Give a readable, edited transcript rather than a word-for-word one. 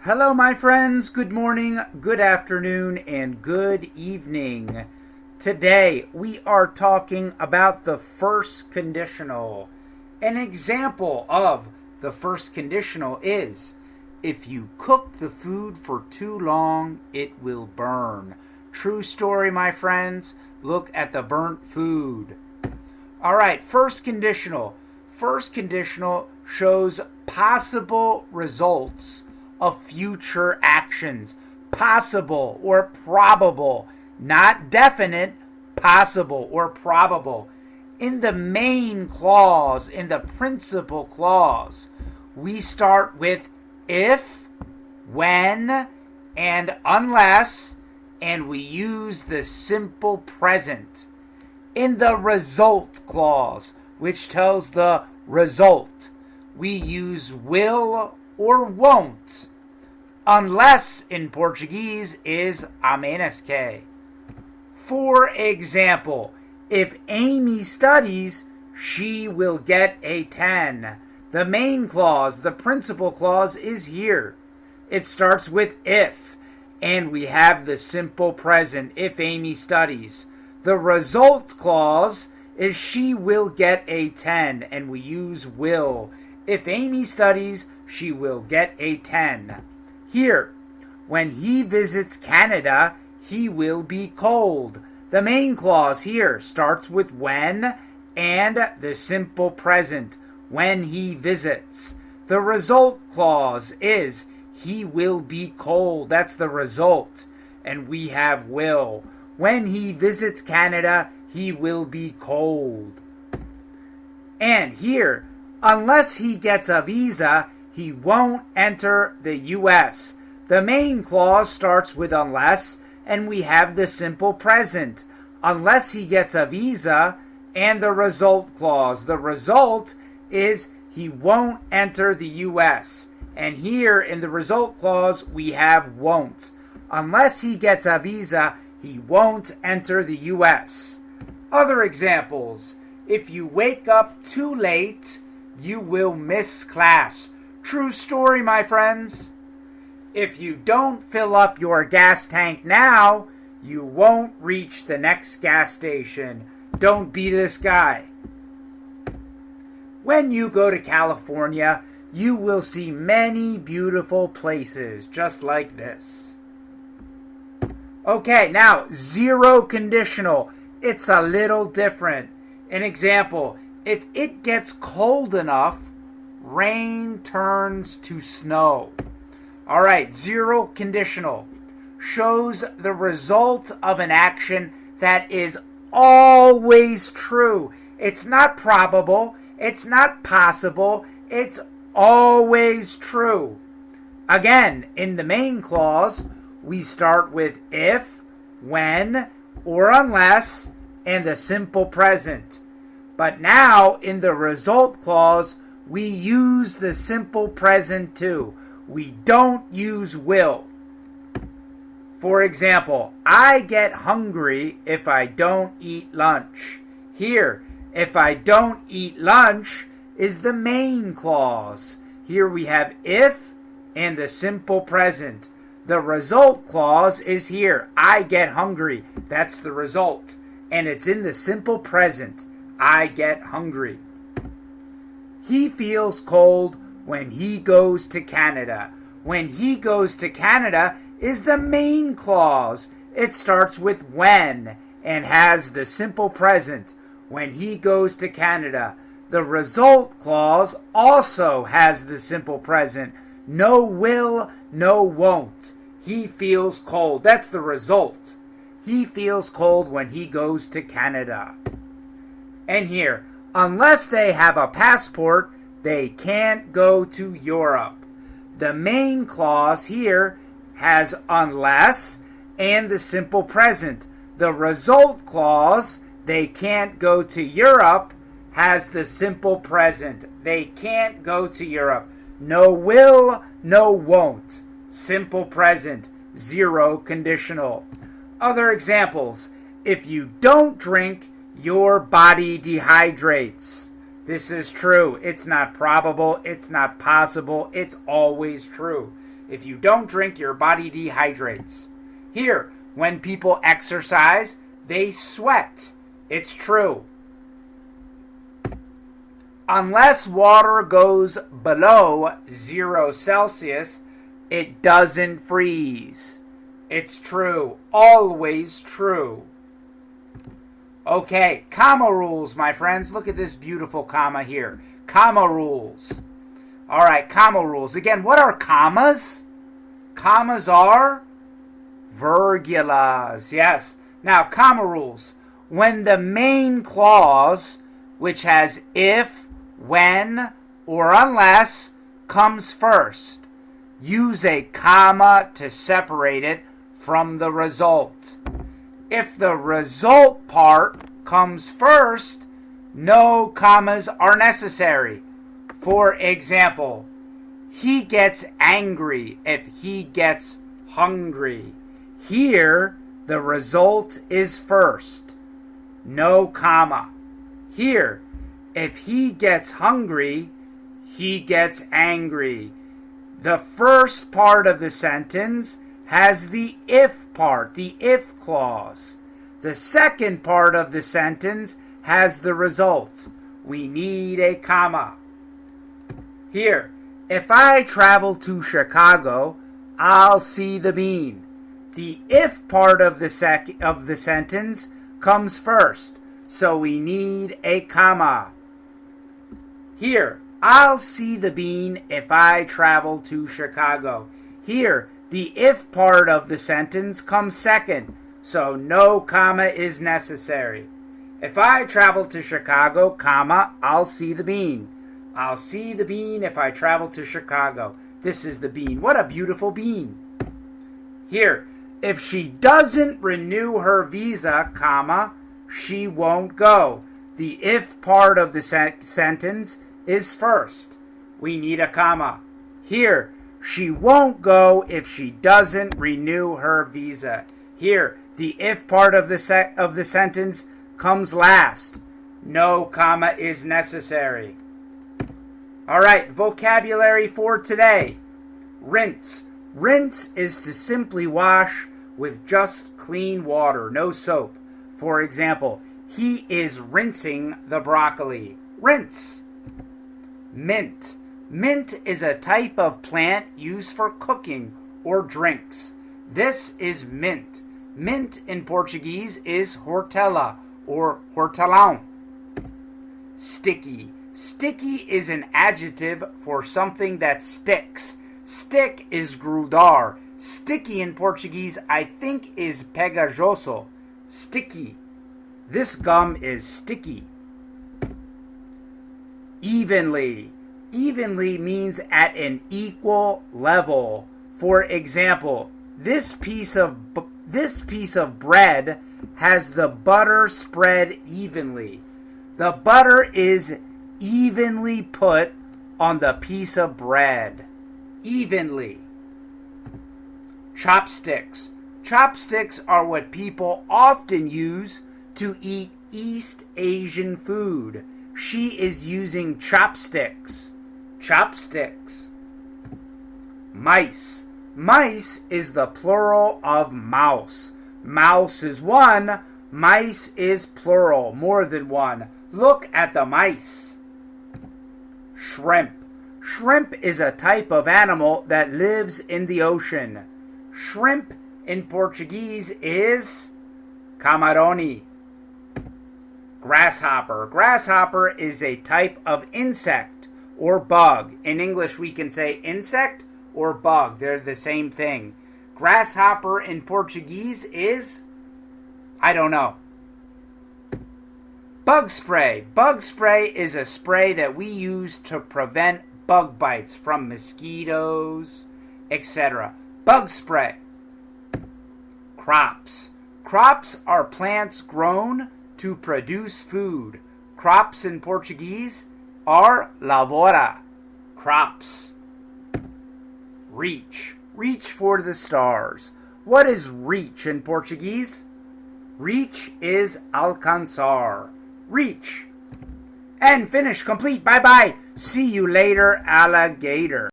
Hello, my friends. Good morning, good afternoon, and good evening. Today, we are talking about the first conditional. An example of the first conditional is, if you cook the food for too long, it will burn. True story, my friends. Look at the burnt food. All right, first conditional. First conditional shows possible results of future actions. Possible or probable, not definite, possible or probable. In the main clause, in the principal clause, we start with if, when, and unless, and we use the simple present. In the result clause, which tells the result, we use will or won't. Unless in Portuguese is a menos que. For example, if Amy studies, she will get a 10. The main clause, the principal clause, is here. It starts with if, and we have the simple present, if Amy studies. The result clause is she will get a 10, and we use will. If Amy studies, she will get a 10. Here, when he visits Canada, he will be cold. The main clause here starts with when and the simple present, when he visits. The result clause is he will be cold. That's the result. And we have will. When he visits Canada, he will be cold. And here, unless he gets a visa, he won't enter the U.S. The main clause starts with unless, and we have the simple present. Unless he gets a visa, and the result clause. The result is he won't enter the U.S. And here in the result clause, we have won't. Unless he gets a visa, he won't enter the U.S. Other examples. If you wake up too late, you will miss class. True story, my friends. If you don't fill up your gas tank now, you won't reach the next gas station. Don't be this guy. When you go to California, you will see many beautiful places just like this. Okay, now, zero conditional. It's a little different. An example, if it gets cold enough, rain turns to snow. All right, zero conditional shows the result of an action that is always true. It's not probable. It's not possible. It's always true. Again, in the main clause, we start with if, when, or unless, and the simple present. But now, in the result clause, we use the simple present too. We don't use will. For example, I get hungry if I don't eat lunch. Here, if I don't eat lunch is the main clause. Here we have if and the simple present. The result clause is here. I get hungry. That's the result. And it's in the simple present. I get hungry. He feels cold when he goes to Canada. When he goes to Canada is the main clause. It starts with when and has the simple present. When he goes to Canada. The result clause also has the simple present. No will, no won't. He feels cold. That's the result. He feels cold when he goes to Canada. And here, unless they have a passport, they can't go to Europe. The main clause here has unless and the simple present. The result clause, they can't go to Europe, has the simple present. They can't go to Europe. No will, no won't. Simple present. Zero conditional. Other examples. If you don't drink, your body dehydrates. This is true. It's not probable. It's not possible. It's always true. If you don't drink, your body dehydrates. Here, when people exercise, they sweat. It's true. Unless water goes below 0 Celsius, it doesn't freeze. It's true. Always true. Okay, comma rules, my friends. Look at this beautiful comma here. Comma rules. All right, comma rules. Again, what are commas? Commas are virgulas. Yes. Now, comma rules. When the main clause, which has if, when, or unless, comes first, use a comma to separate it from the result. If the result part comes first, no commas are necessary. For example, he gets angry if he gets hungry. Here, the result is first. No comma. Here, if he gets hungry, he gets angry. The first part of the sentence has the if part, the if clause. The second part of the sentence has the result. We need a comma. Here, if I travel to Chicago, I'll see the bean. The if part of the sentence comes first, so we need a comma. Here, I'll see the bean if I travel to Chicago. Here, the if part of the sentence comes second, so no comma is necessary. If I travel to Chicago, comma, I'll see the bean. I'll see the bean if I travel to Chicago. This is the bean. What a beautiful bean. Here, if she doesn't renew her visa, comma, she won't go. The if part of the sentence is first. We need a comma. Here, she won't go if she doesn't renew her visa. Here, the if part of the sentence comes last. No comma is necessary. All right, vocabulary for today. Rinse. Rinse is to simply wash with just clean water, no soap. For example, he is rinsing the broccoli. Rinse. Mint. Mint is a type of plant used for cooking or drinks. This is mint. Mint in Portuguese is hortela or hortelão. Sticky. Sticky is an adjective for something that sticks. Stick is grudar. Sticky in Portuguese, I think, is pegajoso. Sticky. This gum is sticky. Evenly. Evenly means at an equal level. For example, this piece of bread has the butter spread evenly. The butter is evenly put on the piece of bread. Evenly. Chopsticks. Chopsticks are what people often use to eat East Asian food. She is using chopsticks. Chopsticks. Mice. Mice is the plural of mouse. Mouse is one. Mice is plural, more than one. Look at the mice. Shrimp. Shrimp is a type of animal that lives in the ocean. Shrimp in Portuguese is camaroni. Grasshopper. Grasshopper is a type of insect or bug. In English, we can say insect or bug. They're the same thing. Grasshopper in Portuguese is, I don't know. Bug spray. Bug spray is a spray that we use to prevent bug bites from mosquitoes, etc. Bug spray. Crops. Crops are plants grown to produce food. Crops in Portuguese are lavoura. Crops. Reach. Reach for the stars. What is reach in Portuguese? Reach is alcançar. Reach. And finish. Complete. Bye-bye. See you later, alligator.